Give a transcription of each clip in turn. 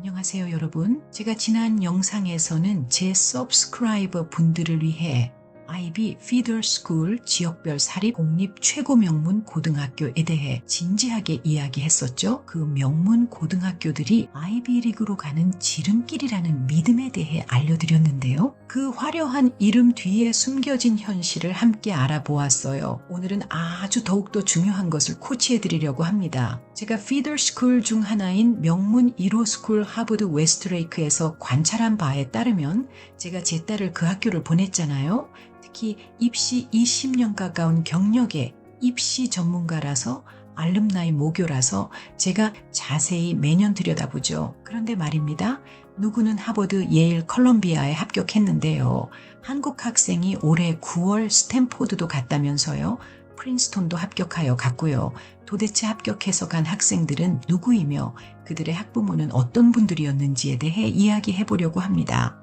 안녕하세요 여러분. 제가 지난 영상에서는 제 서브스크라이버 분들을 위해 IB Feeder School 지역별 사립 공립 최고 명문 고등학교에 대해 진지하게 이야기했었죠. 그 명문 고등학교들이 아이비리그로 가는 지름길이라는 믿음에 대해 알려드렸는데요. 그 화려한 이름 뒤에 숨겨진 현실을 함께 알아보았어요. 오늘은 아주 더욱더 중요한 것을 코치해드리려고 합니다. 제가 피더 스쿨 중 하나인 명문 1호 스쿨 하버드 웨스트레이크에서 관찰한 바에 따르면 제가 제 딸을 그 학교를 보냈잖아요. 특히 입시 20년 가까운 경력의 입시 전문가라서 알룸나이 모교라서 제가 자세히 매년 들여다보죠. 그런데 말입니다. 누구는 하버드, 예일, 컬럼비아에 합격했는데요. 한국 학생이 올해 9월 스탠포드도 갔다면서요. 프린스톤도 합격하여 갔고요. 도대체 합격해서 간 학생들은 누구이며 그들의 학부모는 어떤 분들이었는지에 대해 이야기해 보려고 합니다.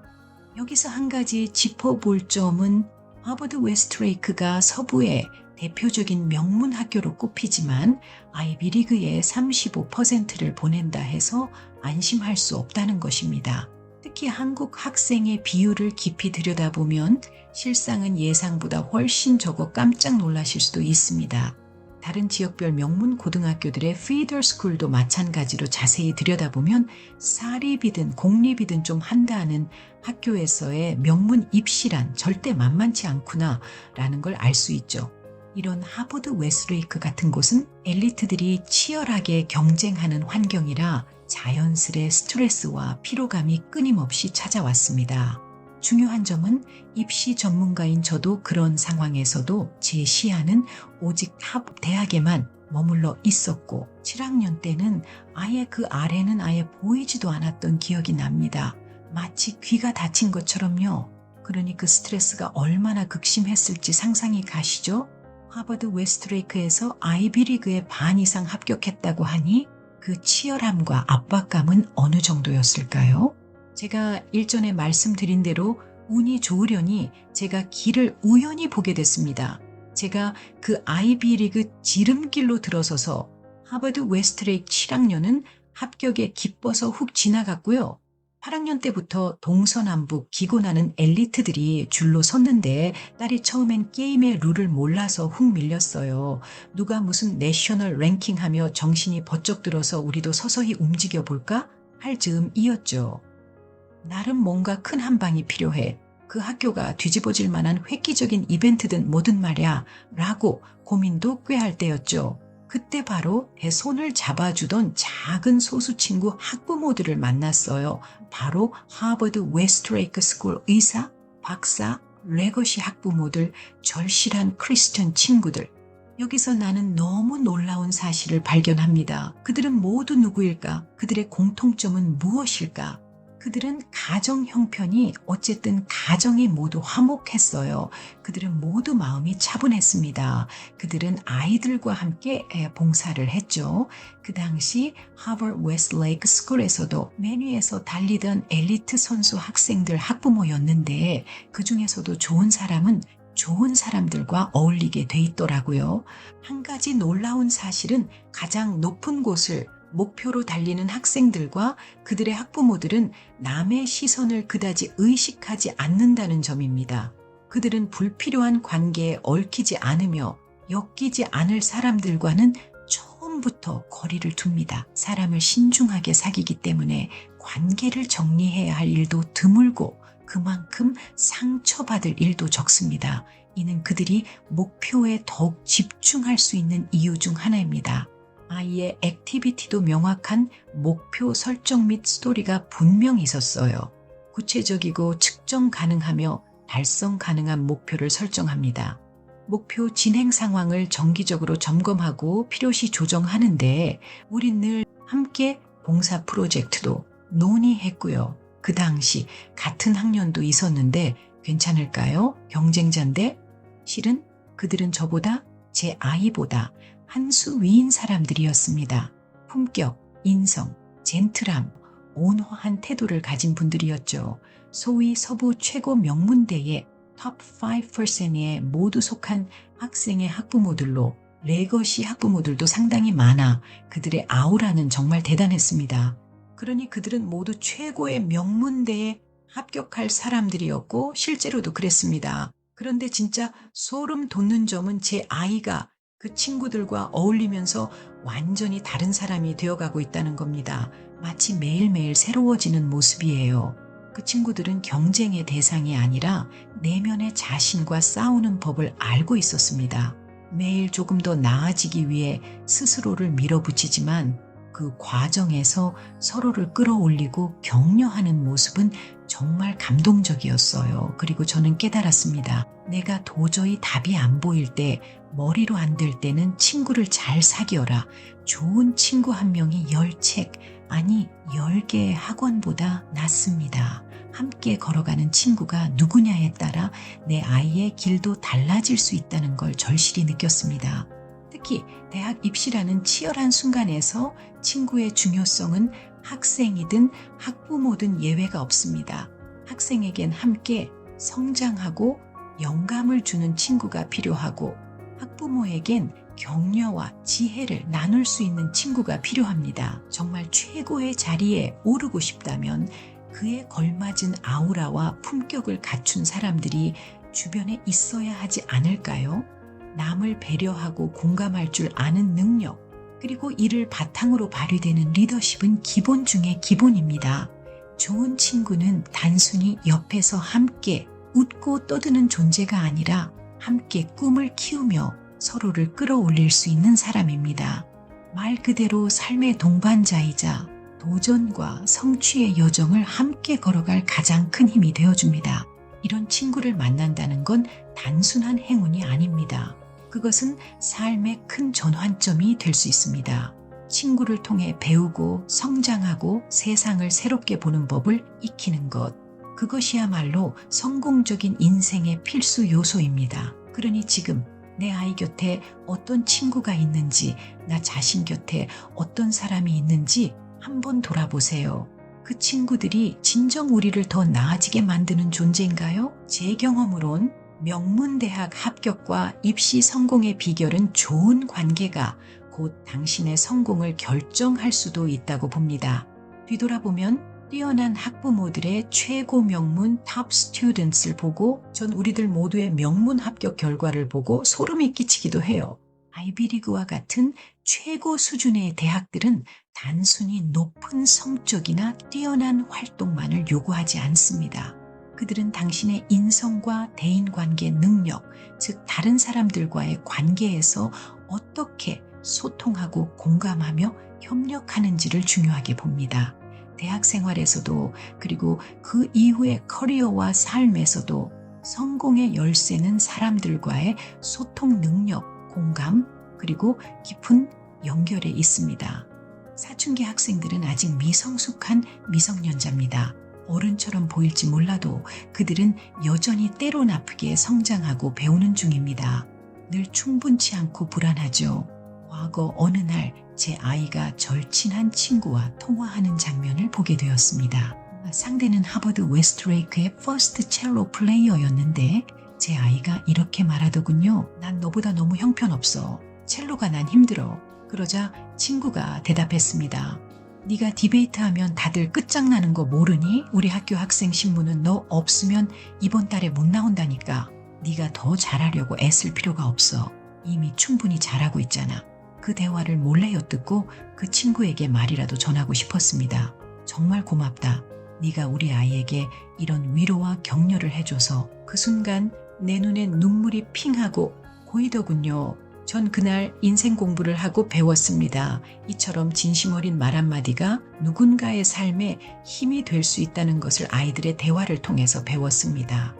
여기서 한 가지 짚어볼 점은 하버드 웨스트레이크가 서부의 대표적인 명문 학교로 꼽히지만 아이비리그의 35%를 보낸다 해서 안심할 수 없다는 것입니다. 특히 한국 학생의 비율을 깊이 들여다보면 실상은 예상보다 훨씬 적어 깜짝 놀라실 수도 있습니다. 다른 지역별 명문 고등학교들의 피더 스쿨도 마찬가지로 자세히 들여다보면 사립이든 공립이든 좀 한다는 학교에서의 명문 입시란 절대 만만치 않구나 라는 걸 알 수 있죠. 이런 하버드 웨스트레이크 같은 곳은 엘리트들이 치열하게 경쟁하는 환경이라 자연스레 스트레스와 피로감이 끊임없이 찾아왔습니다. 중요한 점은 입시 전문가인 저도 그런 상황에서도 제 시야는 오직 탑 대학에만 머물러 있었고 7학년 때는 아예 그 아래는 아예 보이지도 않았던 기억이 납니다. 마치 귀가 다친 것처럼요. 그러니 그 스트레스가 얼마나 극심했을지 상상이 가시죠? 하버드 웨스트레이크에서 아이비리그의 반 이상 합격했다고 하니 그 치열함과 압박감은 어느 정도였을까요? 제가 일전에 말씀드린 대로 운이 좋으려니 제가 길을 우연히 보게 됐습니다. 제가 그 아이비리그 지름길로 들어서서 하버드 웨스트레이크 7학년은 합격에 기뻐서 훅 지나갔고요. 8학년 때부터 동서남북 기고나는 엘리트들이 줄로 섰는데 딸이 처음엔 게임의 룰을 몰라서 훅 밀렸어요. 누가 무슨 내셔널 랭킹하며 정신이 번쩍 들어서 우리도 서서히 움직여 볼까? 할 즈음이었죠. 나름 뭔가 큰 한방이 필요해. 그 학교가 뒤집어질 만한 획기적인 이벤트든 뭐든 말야 라고 고민도 꽤 할 때였죠. 그때 바로 제 손을 잡아주던 작은 소수 친구 학부모들을 만났어요. 바로 하버드 웨스트레이크 스쿨 의사, 박사, 레거시 학부모들, 절실한 크리스천 친구들. 여기서 나는 너무 놀라운 사실을 발견합니다. 그들은 모두 누구일까? 그들의 공통점은 무엇일까? 그들은 가정 형편이 어쨌든 가정이 모두 화목했어요. 그들은 모두 마음이 차분했습니다. 그들은 아이들과 함께 봉사를 했죠. 그 당시 하버드 웨스트레이크 스쿨에서도 맨 위에서 달리던 엘리트 선수 학생들 학부모였는데 그 중에서도 좋은 사람은 좋은 사람들과 어울리게 돼 있더라고요. 한 가지 놀라운 사실은 가장 높은 곳을 목표로 달리는 학생들과 그들의 학부모들은 남의 시선을 그다지 의식하지 않는다는 점입니다. 그들은 불필요한 관계에 얽히지 않으며 엮이지 않을 사람들과는 처음부터 거리를 둡니다. 사람을 신중하게 사귀기 때문에 관계를 정리해야 할 일도 드물고 그만큼 상처받을 일도 적습니다. 이는 그들이 목표에 더욱 집중할 수 있는 이유 중 하나입니다. 아이의 액티비티도 명확한 목표 설정 및 스토리가 분명히 있었어요. 구체적이고 측정 가능하며 달성 가능한 목표를 설정합니다. 목표 진행 상황을 정기적으로 점검하고 필요시 조정하는데 우린 늘 함께 봉사 프로젝트도 논의했고요. 그 당시 같은 학년도 있었는데 괜찮을까요? 경쟁자인데 실은 그들은 저보다 제 아이보다 한 수 위인 사람들이었습니다. 품격, 인성, 젠틀함, 온화한 태도를 가진 분들이었죠. 소위 서부 최고 명문대의 top 5%에 모두 속한 학생의 학부모들로 레거시 학부모들도 상당히 많아 그들의 아우라는 정말 대단했습니다. 그러니 그들은 모두 최고의 명문대에 합격할 사람들이었고 실제로도 그랬습니다. 그런데 진짜 소름 돋는 점은 제 아이가 그 친구들과 어울리면서 완전히 다른 사람이 되어가고 있다는 겁니다. 마치 매일매일 새로워지는 모습이에요. 그 친구들은 경쟁의 대상이 아니라 내면의 자신과 싸우는 법을 알고 있었습니다. 매일 조금 더 나아지기 위해 스스로를 밀어붙이지만 그 과정에서 서로를 끌어올리고 격려하는 모습은 정말 감동적이었어요. 그리고 저는 깨달았습니다. 내가 도저히 답이 안 보일 때, 머리로 안 될 때는 친구를 잘 사귀어라. 좋은 친구 한 명이 10책, 아니 10개의 학원보다 낫습니다. 함께 걸어가는 친구가 누구냐에 따라 내 아이의 길도 달라질 수 있다는 걸 절실히 느꼈습니다. 특히 대학 입시라는 치열한 순간에서 친구의 중요성은 학생이든 학부모든 예외가 없습니다. 학생에겐 함께 성장하고 영감을 주는 친구가 필요하고 학부모에겐 격려와 지혜를 나눌 수 있는 친구가 필요합니다. 정말 최고의 자리에 오르고 싶다면 그에 걸맞은 아우라와 품격을 갖춘 사람들이 주변에 있어야 하지 않을까요? 남을 배려하고 공감할 줄 아는 능력, 그리고 이를 바탕으로 발휘되는 리더십은 기본 중의 기본입니다. 좋은 친구는 단순히 옆에서 함께 웃고 떠드는 존재가 아니라 함께 꿈을 키우며 서로를 끌어올릴 수 있는 사람입니다. 말 그대로 삶의 동반자이자 도전과 성취의 여정을 함께 걸어갈 가장 큰 힘이 되어줍니다. 이런 친구를 만난다는 건 단순한 행운이 아닙니다. 그것은 삶의 큰 전환점이 될 수 있습니다. 친구를 통해 배우고 성장하고 세상을 새롭게 보는 법을 익히는 것. 그것이야말로 성공적인 인생의 필수 요소입니다. 그러니 지금 내 아이 곁에 어떤 친구가 있는지, 나 자신 곁에 어떤 사람이 있는지 한번 돌아보세요. 그 친구들이 진정 우리를 더 나아지게 만드는 존재인가요? 제 경험으론 명문대학 합격과 입시 성공의 비결은 좋은 관계가 곧 당신의 성공을 결정할 수도 있다고 봅니다. 뒤돌아보면 뛰어난 학부모들의 최고 명문 탑 스튜던트를 보고 전 우리들 모두의 명문 합격 결과를 보고 소름이 끼치기도 해요. 아이비리그와 같은 최고 수준의 대학들은 단순히 높은 성적이나 뛰어난 활동만을 요구하지 않습니다. 그들은 당신의 인성과 대인관계 능력, 즉 다른 사람들과의 관계에서 어떻게 소통하고 공감하며 협력하는지를 중요하게 봅니다. 대학 생활에서도 그리고 그 이후의 커리어와 삶에서도 성공의 열쇠는 사람들과의 소통 능력, 공감, 그리고 깊은 연결에 있습니다. 사춘기 학생들은 아직 미성숙한 미성년자입니다. 어른처럼 보일지 몰라도 그들은 여전히 때론 아프게 성장하고 배우는 중입니다. 늘 충분치 않고 불안하죠. 과거 어느 날 제 아이가 절친한 친구와 통화하는 장면을 보게 되었습니다. 상대는 하버드 웨스트레이크의 퍼스트 첼로 플레이어였는데 제 아이가 이렇게 말하더군요. 난 너보다 너무 형편없어. 첼로가 난 힘들어. 그러자 친구가 대답했습니다. 네가 디베이트하면 다들 끝장나는 거 모르니? 우리 학교 학생 신문은 너 없으면 이번 달에 못 나온다니까. 네가 더 잘하려고 애쓸 필요가 없어. 이미 충분히 잘하고 있잖아. 그 대화를 몰래 엿듣고 그 친구에게 말이라도 전하고 싶었습니다. 정말 고맙다. 네가 우리 아이에게 이런 위로와 격려를 해줘서. 그 순간 내 눈에 눈물이 핑하고 고이더군요. 전 그날 인생 공부를 하고 배웠습니다. 이처럼 진심 어린 말 한마디가 누군가의 삶에 힘이 될 수 있다는 것을 아이들의 대화를 통해서 배웠습니다.